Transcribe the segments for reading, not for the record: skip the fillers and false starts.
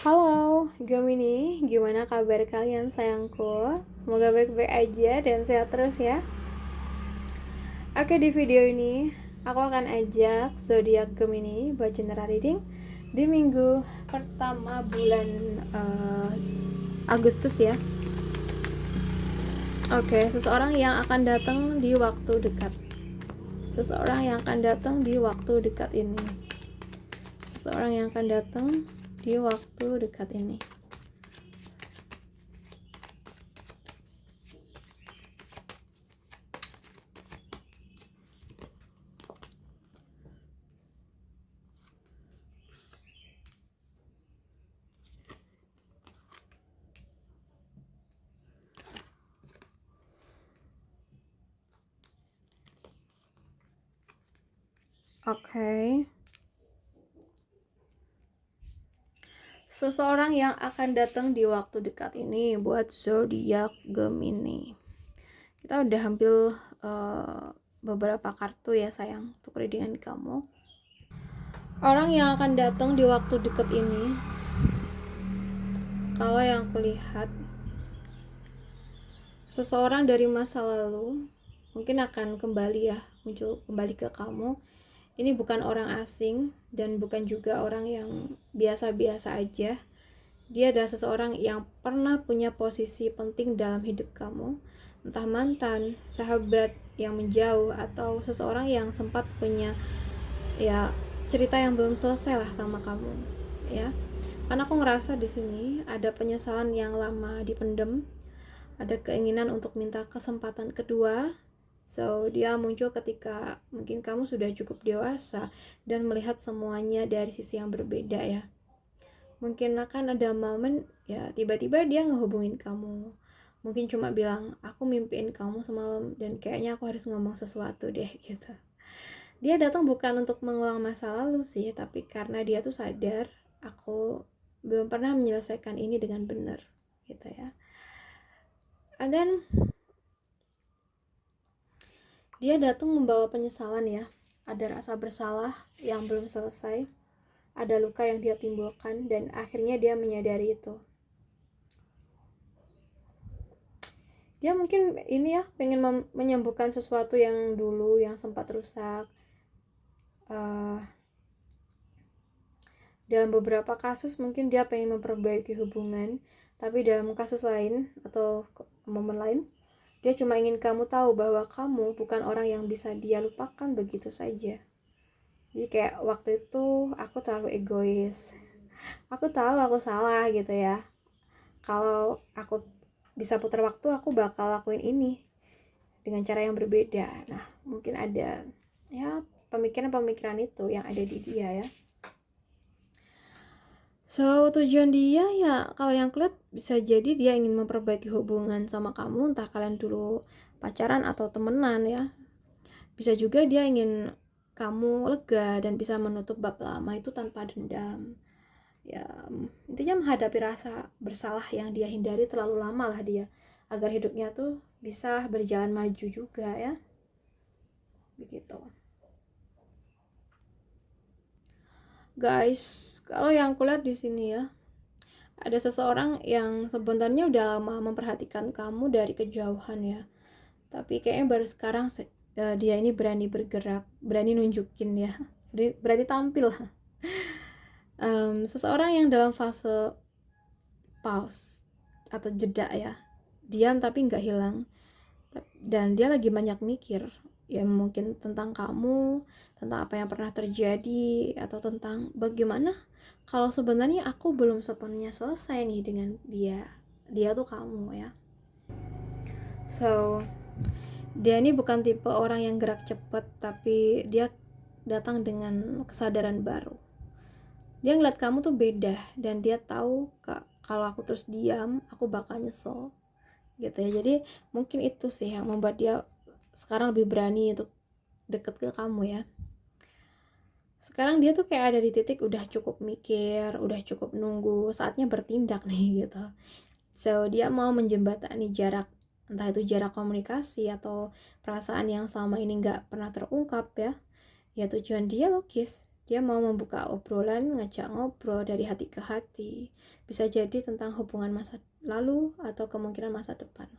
Halo, Gemini, gimana kabar kalian sayangku? Semoga baik-baik aja dan sehat terus ya. Oke, di video ini aku akan ajak zodiak Gemini buat general reading di minggu pertama bulan Agustus ya. Oke, seseorang yang akan datang di waktu dekat. Seseorang yang akan datang di waktu dekat ini. Seseorang yang akan datang di waktu dekat ini. Oke. Seseorang yang akan datang di waktu dekat ini buat zodiak Gemini. Kita udah ambil beberapa kartu ya sayang untuk readingan kamu. Orang yang akan datang di waktu dekat ini, kalau yang kulihat, seseorang dari masa lalu mungkin akan kembali ya, muncul kembali ke kamu. Ini bukan orang asing dan bukan juga orang yang biasa-biasa aja. Dia adalah seseorang yang pernah punya posisi penting dalam hidup kamu, entah mantan, sahabat yang menjauh, atau seseorang yang sempat punya ya cerita yang belum selesai lah sama kamu, ya. Karena aku ngerasa di sini ada penyesalan yang lama dipendam, ada keinginan untuk minta kesempatan kedua. So, dia muncul ketika mungkin kamu sudah cukup dewasa dan melihat semuanya dari sisi yang berbeda ya. Mungkin akan ada momen ya tiba-tiba dia ngehubungin kamu. Mungkin cuma bilang, aku mimpiin kamu semalam dan kayaknya aku harus ngomong sesuatu deh gitu. Dia datang bukan untuk mengulang masa lalu sih, tapi karena dia tuh sadar aku belum pernah menyelesaikan ini dengan benar gitu ya. And then dia datang membawa penyesalan ya. Ada rasa bersalah yang belum selesai, ada luka yang dia timbulkan, dan akhirnya dia menyadari itu. Dia mungkin ini ya, pengen menyembuhkan sesuatu yang dulu yang sempat rusak. Dalam beberapa kasus mungkin dia pengen memperbaiki hubungan, tapi dalam kasus lain atau momen lain, dia cuma ingin kamu tahu bahwa kamu bukan orang yang bisa dia lupakan begitu saja. Jadi kayak waktu itu aku terlalu egois, aku tahu aku salah gitu ya. Kalau aku bisa putar waktu, aku bakal lakuin ini dengan cara yang berbeda. Nah, mungkin ada ya pemikiran-pemikiran itu yang ada di dia ya. So, tujuan dia ya kalau yang kulihat bisa jadi dia ingin memperbaiki hubungan sama kamu, entah kalian dulu pacaran atau temenan ya. Bisa juga dia ingin kamu lega dan bisa menutup bab lama itu tanpa dendam. Ya, intinya menghadapi rasa bersalah yang dia hindari terlalu lama lah dia, agar hidupnya tuh bisa berjalan maju juga ya. Begitu. Guys, kalau yang kulihat di sini ya, ada seseorang yang sebenarnya udah lama memperhatikan kamu dari kejauhan ya. Tapi kayaknya baru sekarang dia ini berani bergerak, berani nunjukin ya, berani tampil. Seseorang yang dalam fase pause atau jeda ya, diam tapi nggak hilang, dan dia lagi banyak mikir ya, mungkin tentang kamu, tentang apa yang pernah terjadi, atau tentang bagaimana kalau sebenarnya aku belum sepenuhnya selesai nih dengan dia tuh kamu ya. So, dia ini bukan tipe orang yang gerak cepat, tapi dia datang dengan kesadaran baru. Dia ngeliat kamu tuh beda, dan dia tahu kalau aku terus diam, aku bakal nyesel gitu ya. Jadi mungkin itu sih yang membuat dia sekarang lebih berani untuk deket ke kamu ya. Sekarang dia tuh kayak ada di titik udah cukup mikir, udah cukup nunggu, saatnya bertindak nih gitu. So, dia mau menjembatani jarak, entah itu jarak komunikasi atau perasaan yang selama ini nggak pernah terungkap ya. Ya tujuan dia logis, Dia mau membuka obrolan, ngajak ngobrol dari hati ke hati. Bisa jadi tentang hubungan masa lalu atau kemungkinan masa depan.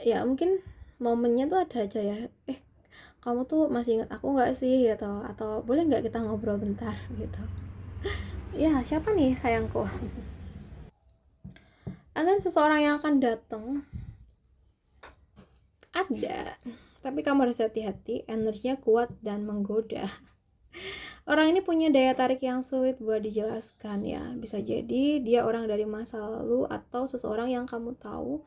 Ya mungkin momennya tuh ada aja ya. Kamu tuh masih ingat aku nggak sih gitu, atau boleh nggak kita ngobrol bentar gitu. Ya siapa nih sayangku. And then seseorang yang akan datang ada, tapi kamu harus hati-hati, energinya kuat dan menggoda. Orang ini punya daya tarik yang sulit buat dijelaskan ya. Bisa jadi dia orang dari masa lalu atau seseorang yang kamu tahu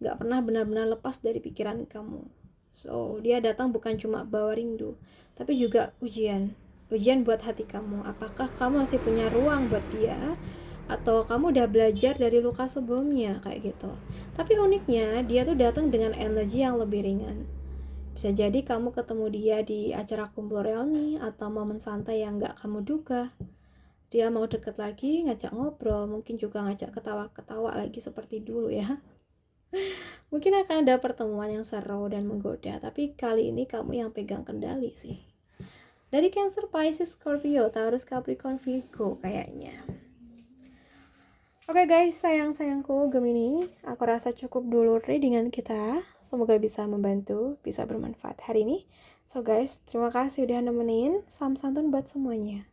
gak pernah benar-benar lepas dari pikiran kamu. So, dia datang bukan cuma bawa rindu, tapi juga ujian. Ujian buat hati kamu. Apakah kamu masih punya ruang buat dia? Atau kamu udah belajar dari luka sebelumnya kayak gitu. Tapi uniknya dia tuh datang dengan energi yang lebih ringan. Bisa jadi kamu ketemu dia di acara kumpul reuni atau momen santai yang gak kamu duga. Dia mau deket lagi, ngajak ngobrol, mungkin juga ngajak ketawa-ketawa lagi seperti dulu ya. Mungkin akan ada pertemuan yang seru dan menggoda, tapi kali ini kamu yang pegang kendali sih. Dari Cancer, Pisces, Scorpio, Taurus, Capricorn, Virgo kayaknya. Oke guys, sayang-sayangku Gemini, aku rasa cukup dulu readingan kita. Semoga bisa membantu, bisa bermanfaat hari ini. So guys, terima kasih udah nemenin. Salam santun buat semuanya.